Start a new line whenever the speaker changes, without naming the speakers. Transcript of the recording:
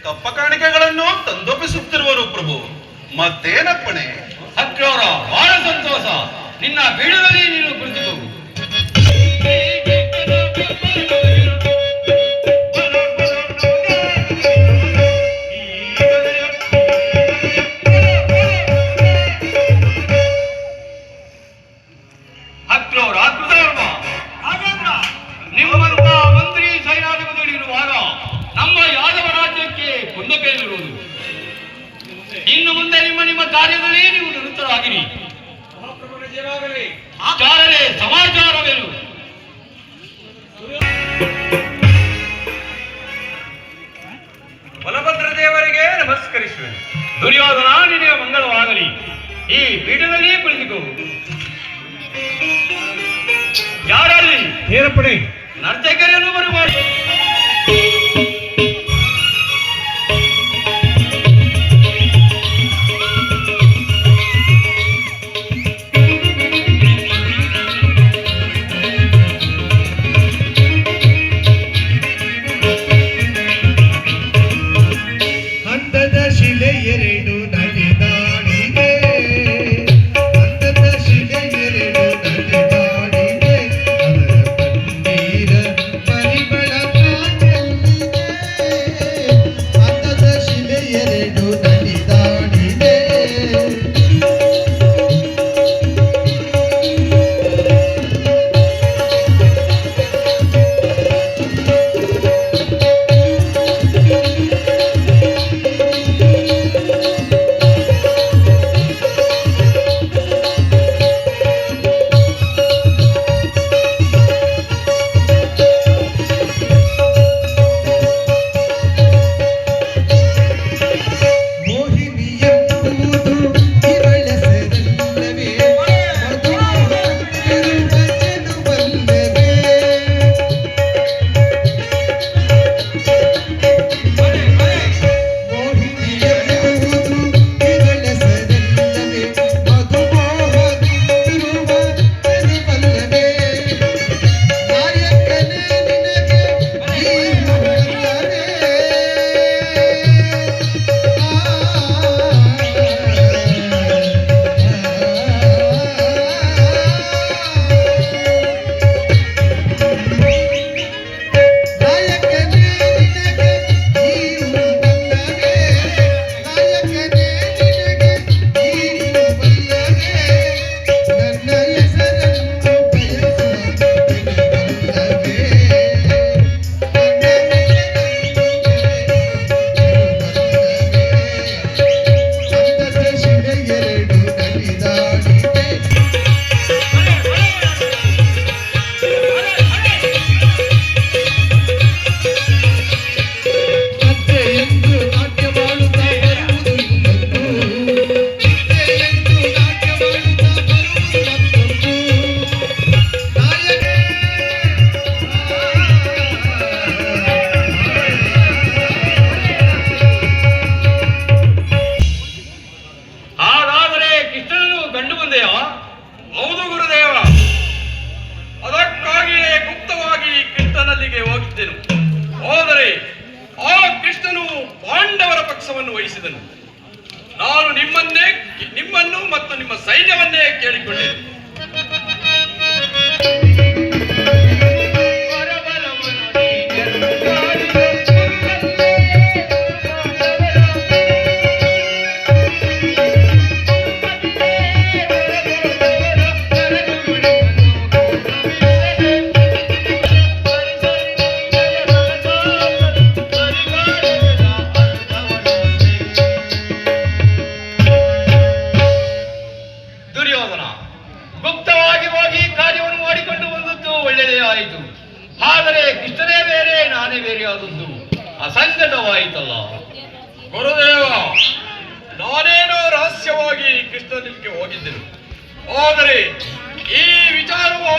ಕಪ್ಪ ಕಾಣಿಕೆಗಳನ್ನು ತಂದೊಪ್ಪಿಸುತ್ತಿರುವರು ಪ್ರಭು. ಮತ್ತೇನಪ್ಪಣೆ?
ಅಕ್ರೌರ, ಬಹಳ ಸಂತೋಷ. ನಿನ್ನ ಬೀಳದಲ್ಲಿ ನೀನು ಕುಳಿತು ನಿಮ್ಮಂತ ಮಂತ್ರಿ ಸೈನ್ಯಾಧಿಪತಿಗಳಿರುವಾಗ ನಮ್ಮ ಯಾದವ ರಾಜ್ಯಕ್ಕೆ ಕುಂದಕೇಲಿರುವುದು. ಇನ್ನು ಮುಂದೆ ನಿಮ್ಮ ಕಾರ್ಯದಲ್ಲಿ ನೀವು ನಿರತರಾಗಿರಿ. ಆಚಾರವೇ ಸಮಾಚಾರವೇನು?
ಬಲಭದ್ರ ದೇವರಿಗೆ ನಮಸ್ಕರಿಸುವೆನು.
ದುರ್ಯೋಧನ, ನಿನಗೆ ಮಂಗಳವಾಗಲಿ. ಈ ಪೀಠದಲ್ಲಿ ಕುಳಿತುಕೋ. ಯಾರಲ್ಲಿ
ಏನಪ್ಪಣೆ?
ನರ್ತಕರನ್ನು ಬರಬಾರದು.
ಅಂದದ ಶಿಲೆ ಎರಡು ನಡೆದಾಡಿದೆ, ಅಂದದ ಶಿಲೆ ಎರಡು ನಡೆದಾಡಿದೆ, ಅದರ ಪನ್ನೀರ ಪರಿಮಳ ಕಾಚಲ್ಲಿದೆ. ಅಂದದ ಶಿಲೆ ಎರಡು ನಡೆದಾಡಿದೆ.
ಹೌದು ಗುರುದೇವ, ಅದಕ್ಕಾಗಿಯೇ ಗುಪ್ತವಾಗಿ ಕೃಷ್ಣನಲ್ಲಿಗೆ ಹೋಗಿದ್ದೆನು. ಹೋದರೆ ಆ ಕೃಷ್ಣನು ಪಾಂಡವರ ಪಕ್ಷವನ್ನು ವಹಿಸಿದನು. ನಾನು ನಿಮ್ಮನ್ನು ಮತ್ತು ನಿಮ್ಮ ಸೈನ್ಯವನ್ನೇ ಕೇಳಿಕೊಂಡೆನು.
ಗುಪ್ತವಾಗಿ ಹೋಗಿ ಕಾರ್ಯವನ್ನು ಮಾಡಿಕೊಂಡು ಬಂದದ್ದು ಒಳ್ಳೆಯದೇ ಆಯಿತು. ಆದರೆ ಕೃಷ್ಣನೇ ಬೇರೆ, ನಾನೇ ಬೇರೆ ಆದದ್ದು ಅಸಂಗತವಾಯಿತಲ್ಲ.
ಗುರುದೇವ, ನಾನೇನೋ ರಹಸ್ಯವಾಗಿ ಕೃಷ್ಣನಿಗೆ ಹೋಗಿದ್ದೆನು. ಆದರೆ ಈ ವಿಚಾರವು